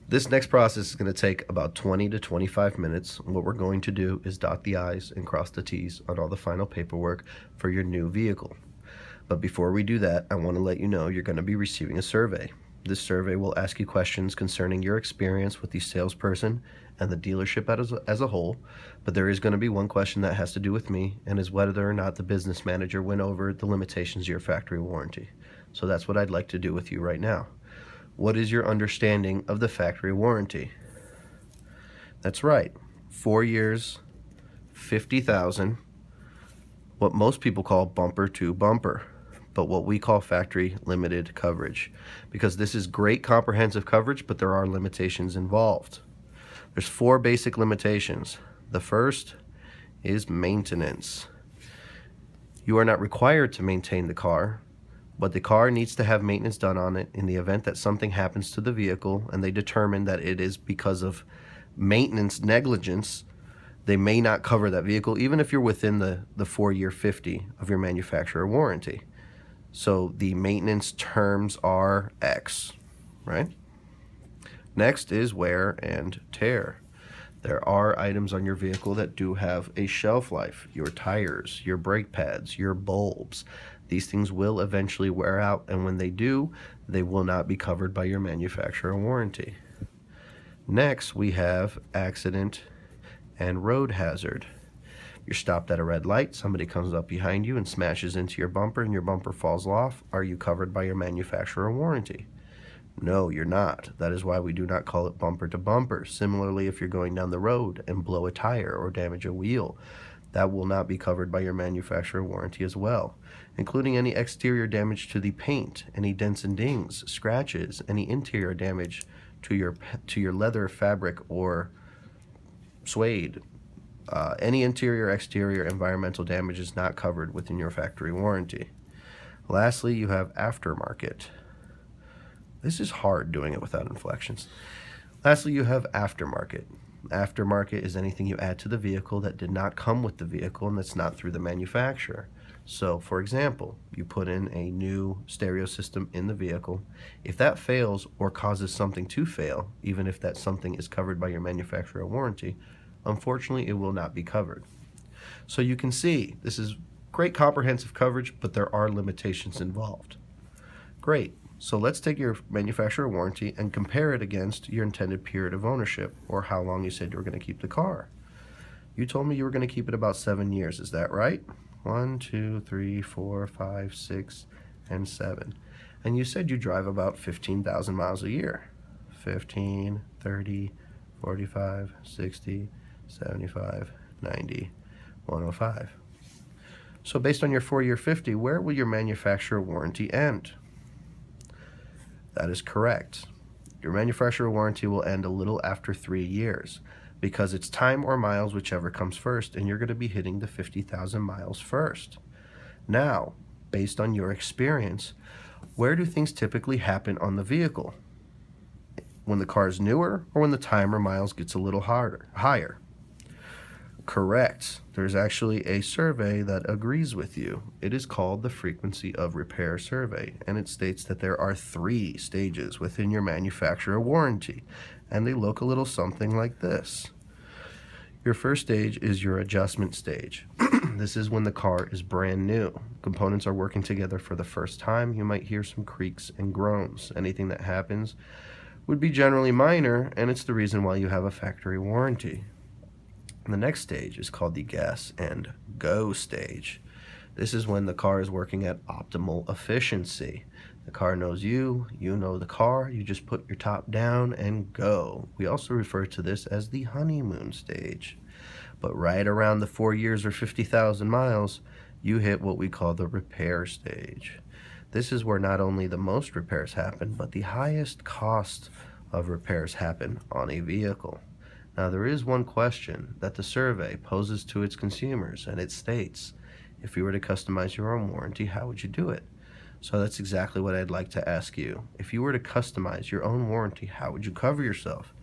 This next process is going to take about 20 to 25 minutes. What we're going to do is dot the I's and cross the T's on all the final paperwork for your new vehicle. But before we do that, I want to let you know you're going to be receiving a survey. This survey will ask you questions concerning your experience with the salesperson and the dealership as a whole, but there is going to be one question that has to do with me, and is whether or not the business manager went over the limitations of your factory warranty. So that's what I'd like to do with you right now. What is your understanding of the factory warranty? That's right, 4 years, 50,000, what most people call bumper to bumper, but what we call factory limited coverage, because this is great comprehensive coverage, but there are limitations involved. There's 4 basic limitations. The first is maintenance. You are not required to maintain the car, but the car needs to have maintenance done on it in the event that something happens to the vehicle and they determine that it is because of maintenance negligence. They may not cover that vehicle even if you're within the 4-year 50 of your manufacturer warranty. So the maintenance terms are X, right? Next is wear and tear. There are items on your vehicle that do have a shelf life. Your tires, your brake pads, your bulbs. These things will eventually wear out, and when they do, they will not be covered by your manufacturer warranty. Next, we have accident and road hazard. You're stopped at a red light, somebody comes up behind you and smashes into your bumper and your bumper falls off. Are you covered by your manufacturer warranty? No, you're not. That is why we do not call it bumper to bumper. Similarly, if you're going down the road and blow a tire or damage a wheel, that will not be covered by your manufacturer warranty as well, including any exterior damage to the paint, any dents and dings, scratches, any interior damage to your leather, fabric, or suede. Any interior, exterior, environmental damage is not covered within your factory warranty. Lastly, you have aftermarket. This is hard doing it without inflections. Lastly, you have aftermarket. Aftermarket is anything you add to the vehicle that did not come with the vehicle and that's not through the manufacturer. So, for example, you put in a new stereo system in the vehicle. If that fails or causes something to fail, even if that something is covered by your manufacturer warranty, unfortunately, it will not be covered. So you can see, this is great comprehensive coverage, but there are limitations involved. Great. So let's take your manufacturer warranty and compare it against your intended period of ownership, or how long you said you were going to keep the car. You told me you were going to keep it about 7 years, is that right? 1, 2, 3, 4, 5, 6, and 7. And you said you drive about 15,000 miles a year. 15, 30, 45, 60, 75, 90, 105. So based on your 4-year 50, where will your manufacturer warranty end? That is correct. Your manufacturer warranty will end a little after 3 years, because it's time or miles, whichever comes first, and you're going to be hitting the 50,000 miles first. Now, based on your experience, where do things typically happen on the vehicle? When the car is newer, or when the time or miles gets a little higher? Correct. There's actually a survey that agrees with you. It is called the Frequency of Repair Survey, and it states that there are 3 stages within your manufacturer warranty, and they look a little something like this. Your first stage is your adjustment stage. This is when the car is brand new. Components are working together for the first time. You might hear some creaks and groans. Anything that happens would be generally minor, and it's the reason why you have a factory warranty. The next stage is called the gas and go stage. This is when the car is working at optimal efficiency. The car knows you, you know the car, you just put your top down and go. We also refer to this as the honeymoon stage. But right around the 4 years or 50,000 miles, you hit what we call the repair stage. This is where not only the most repairs happen, but the highest cost of repairs happen on a vehicle. Now, there is one question that the survey poses to its consumers, and it states, if you were to customize your own warranty, how would you do it? So that's exactly what I'd like to ask you. If you were to customize your own warranty, how would you cover yourself?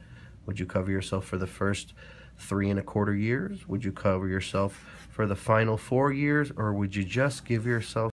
Would you cover yourself for the first 3¼ years? Would you cover yourself for the final 4 years? Or would you just give yourself